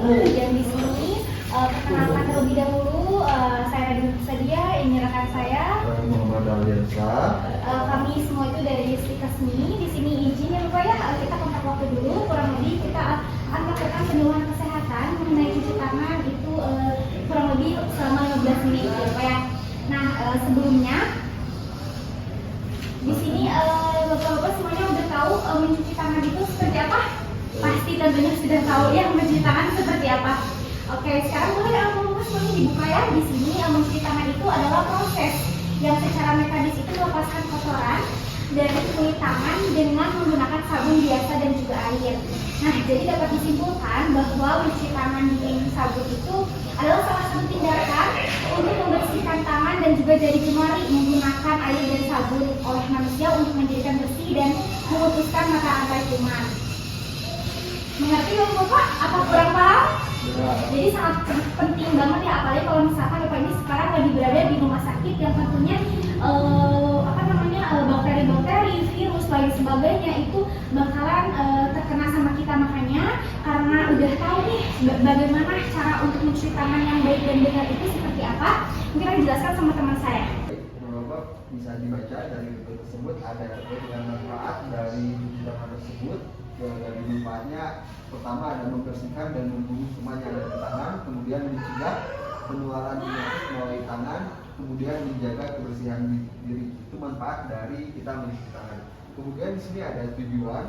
Dan di sini perkenalkan terlebih dahulu, saya Radin Sadia, ini rekan saya. Muhammad Aliansa. Kami semua itu dari Stikesmi. Di sini izin ya Bapak ya, kita kontak waktu dulu. Kurang lebih kita akan melakukan penyuluhan kesehatan mengenai cuci tangan itu kurang lebih selama 15 menit ya Bapak ya. Nah sebelumnya di sini Bapak-bapak semuanya udah tahu mencuci tangan itu seperti apa? Pasti tentunya sudah tahu ya mencuci tangan seperti apa. Oke, sekarang boleh Bapak-bapak semuanya dibuka ya. Di sini mencuci tangan itu adalah proses yang secara mekanis itu melepaskan kotoran dari kulit tangan dengan menggunakan sabun biasa dan juga air. Nah, jadi dapat disimpulkan bahwa mencuci tangan dengan sabun itu adalah salah satu tindakan untuk membersihkan tangan dan juga jari jemari menggunakan air dan sabun oleh manusia untuk menjadikan bersih dan memutuskan mata rantai kuman. Mengerti Bapak? Apa kurang paham? Jadi sangat penting banget ya, apalagi kalau misalkan Bapak ini sekarang lagi berada di rumah sakit yang tentunya bakteri-bakteri, virus lain sebagainya itu bakalan terkena sama kita. Makanya karena udah tahu nih bagaimana cara untuk mencuci tangan yang baik dan benar itu seperti apa, mungkin akan dijelaskan sama teman saya. Bapak bisa dibaca dari buku tersebut ada terkait dengan manfaat dari cuci tangan tersebut. Dari manfaatnya pertama ada membersihkan dan membunuh kuman yang ada di tangan, kemudian mencegah penularan penyakit melalui tangan, kemudian menjaga kebersihan diri. Itu manfaat dari kita mencuci tangan. Kemudian di sini ada tujuan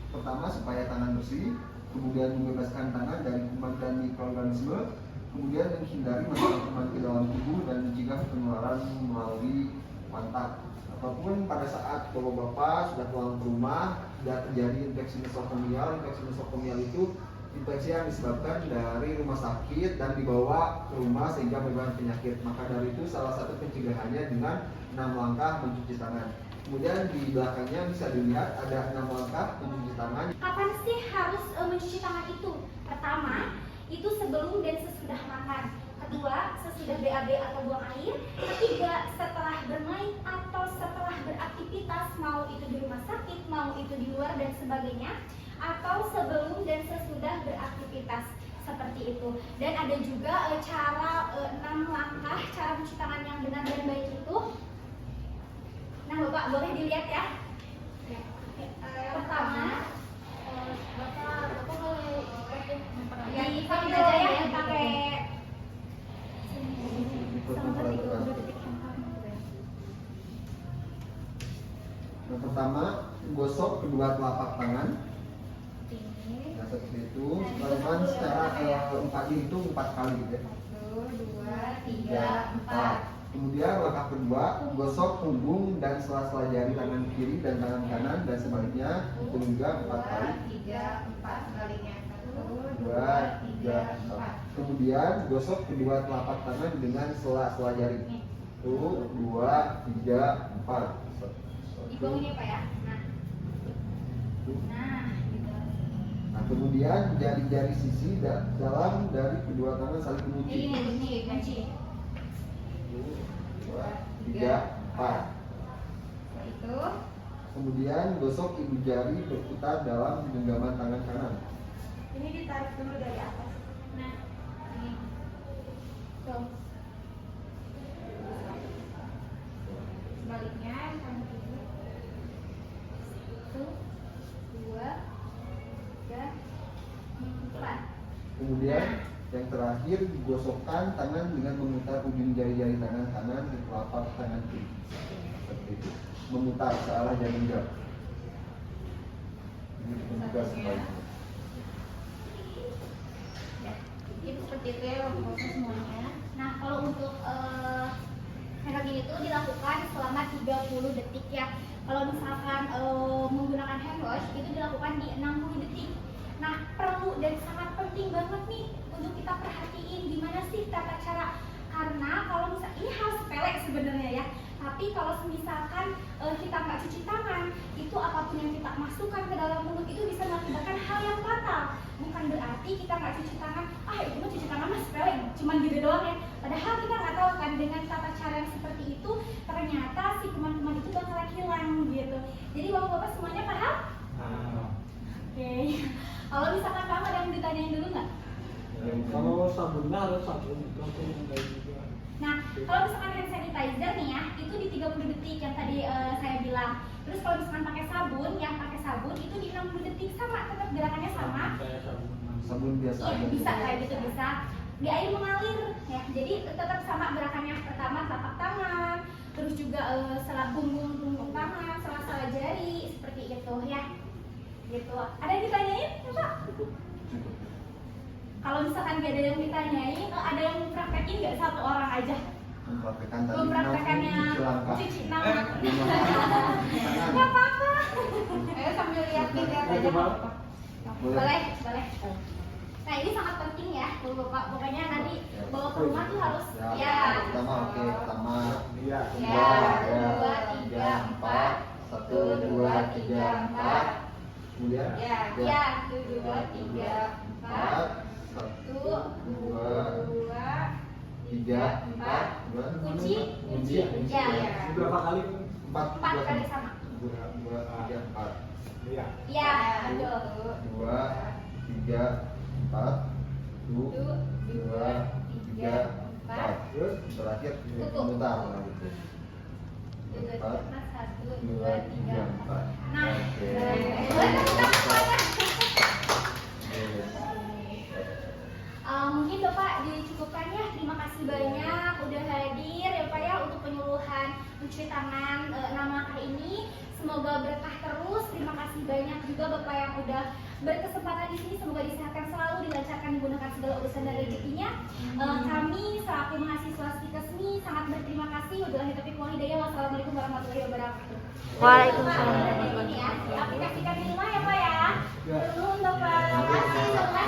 pertama supaya tangan bersih, kemudian membebaskan tangan dari kuman dan mikroorganisme, kemudian menghindari masuk kuman ke dalam tubuh dan mencegah penularan melalui kontak. Apapun pada saat bapak-bapak sudah pulang ke rumah sudah terjadi infeksi nosokomial. Infeksi nosokomial itu infeksi yang disebabkan dari rumah sakit dan dibawa ke rumah sehingga menyebabkan penyakit. Maka dari itu salah satu pencegahannya dengan 6 langkah mencuci tangan. Kemudian di belakangnya bisa dilihat ada 6 langkah mencuci tangan. Kapan sih harus mencuci tangan itu? Pertama, itu sebelum dan sesudah makan. Kedua, sesudah BAB atau buang air. Ketiga, setelah bermain atau setelah beraktivitas, mau itu di rumah sakit, mau itu di luar dan sebagainya, atau sebelum dan sesudah beraktivitas seperti itu. Dan ada juga cara 6 langkah cara mencuci tangan yang benar dan baik itu. Nah, Bapak boleh dilihat ya. Pertama, Bapak boleh pakai aja ya, pakai yang pertama, gosok kedua telapak tangan. Nah, seperti itu. Lakukan secara 4 itu 4 kali gitu ya. 1, 2, 3, 4. Kemudian langkah kedua, gosok punggung dan sela-sela jari tangan kiri dan tangan kanan dan sebaliknya. Itu juga 4 kali. 3, 4 kalinya. 1, 2, 3, 4. Kemudian gosok kedua telapak tangan dengan sela-sela jari. 1, 2, 3, 4. Dibangun ya Pak ya. Nah, gitu. Nah, kemudian jari-jari sisi dalam dari kedua tangan saling mengunci. Ini kunci. 1, 2, 3, 4. Setelah itu, Kemudian gosok ibu jari berputar dalam genggaman tangan kanan. ini ditarik dulu dari atas. Nah, ini. Tuh. Sebaliknya, tangan kiri. 1, 2, 3, 4. Kemudian yang terakhir digosokkan tangan dengan memutar ujung jari-jari tangan kanan di telapak tangan kiri. Seperti itu. Memutar ke arah jari-jari. Ini juga sebaliknya. Jadi seperti itu ya Bapak semuanya. Nah, kalau untuk hand itu dilakukan selama 30 detik ya. Kalau misalkan menggunakan hand wash itu dilakukan di 60 detik. Nah, perlu dan sangat penting banget nih untuk kita perhatiin gimana sih tata cara, karena kalau misalnya ini hal sepele sebenarnya ya, tapi kalau misalkan kita nggak cuci tangan, itu apapun yang kita masukkan ke dalam mulut itu bisa mengakibatkan hal yang fatal. Bukan berarti kita nggak cuci tangan, itu mah cuci tangan mas sepele, cuman gitu doang ya. Padahal kita nggak tahu kan dengan tata cara yang seperti itu ternyata si kuman-kuman itu bakalan hilang gitu. Jadi bapak-bapak semuanya paham? Oke. Kalau misalkan kamu ada yang ditanyain dulu nggak? Kalau sabunnya harus sabun itu atau yang lain juga. Nah, kalau misalkan hand sanitizer nih ya, itu di 30 detik yang tadi saya bilang. Terus kalau misalkan pakai sabun, yang pakai sabun itu di 60 detik sama, tetap gerakannya sama. Kayak sabun. Sabun biasa Iya, aja. bisa kayak gitu bisa. Di air mengalir ya. Jadi tetap sama gerakannya. Pertama telapak tangan, terus juga selat punggung tangan, sela-sela jari seperti itu ya. Gitu. Ada yang ditanyain, Pak? Cukup. Kalau misalkan gak ada yang ditanyain, ada yang praktekin nggak satu orang aja? Mempraktekan tadi Mempraktekannya cuci langkah. cuci tangan. Tangan. Nggak apa-apa. Ayo sambil liatin ya Ayo, coba. Boleh. Nah ini sangat penting ya, Bapak. Pokoknya nanti bawa ke rumah tuh harus ya. Pertama oke, pertama. Iya. Ya, 2, 3, 4. 1, 2, 3, 4. Kemudian Ya. Ya, 2, 3, 4. 1, 1, 2, 2, 3, 4. kunci. Ya. Berapa kali? 4 kali sama. 2, 3, 4. Iya. Ya, betul. 2, 3, 4. 2, 3, 4. Terus Terakhir Tutup. memutar nah gitu. 4, 1, 2, 3, 4. Nah, Oke. mungkin Bapak dicukupkan ya. Terima kasih banyak udah hadir ya Pak ya untuk penyuluhan mencuci tangan 6 langkah ini. Semoga berkah terus. Terima kasih banyak juga Bapak yang udah berkesempatan di sini. Semoga disehatkan selalu, dilancarkan, digunakan segala urusan dan rezekinya. Kami selaku mahasiswa Stikesmi sangat berterima kasih. Wabillahi taufiq wal hidayah. Wassalamualaikum warahmatullahi wabarakatuh. Waalaikumsalam. Ini ya, diaplikasikan di rumah ya Pak ya. Terus Bapak. Terima kasih.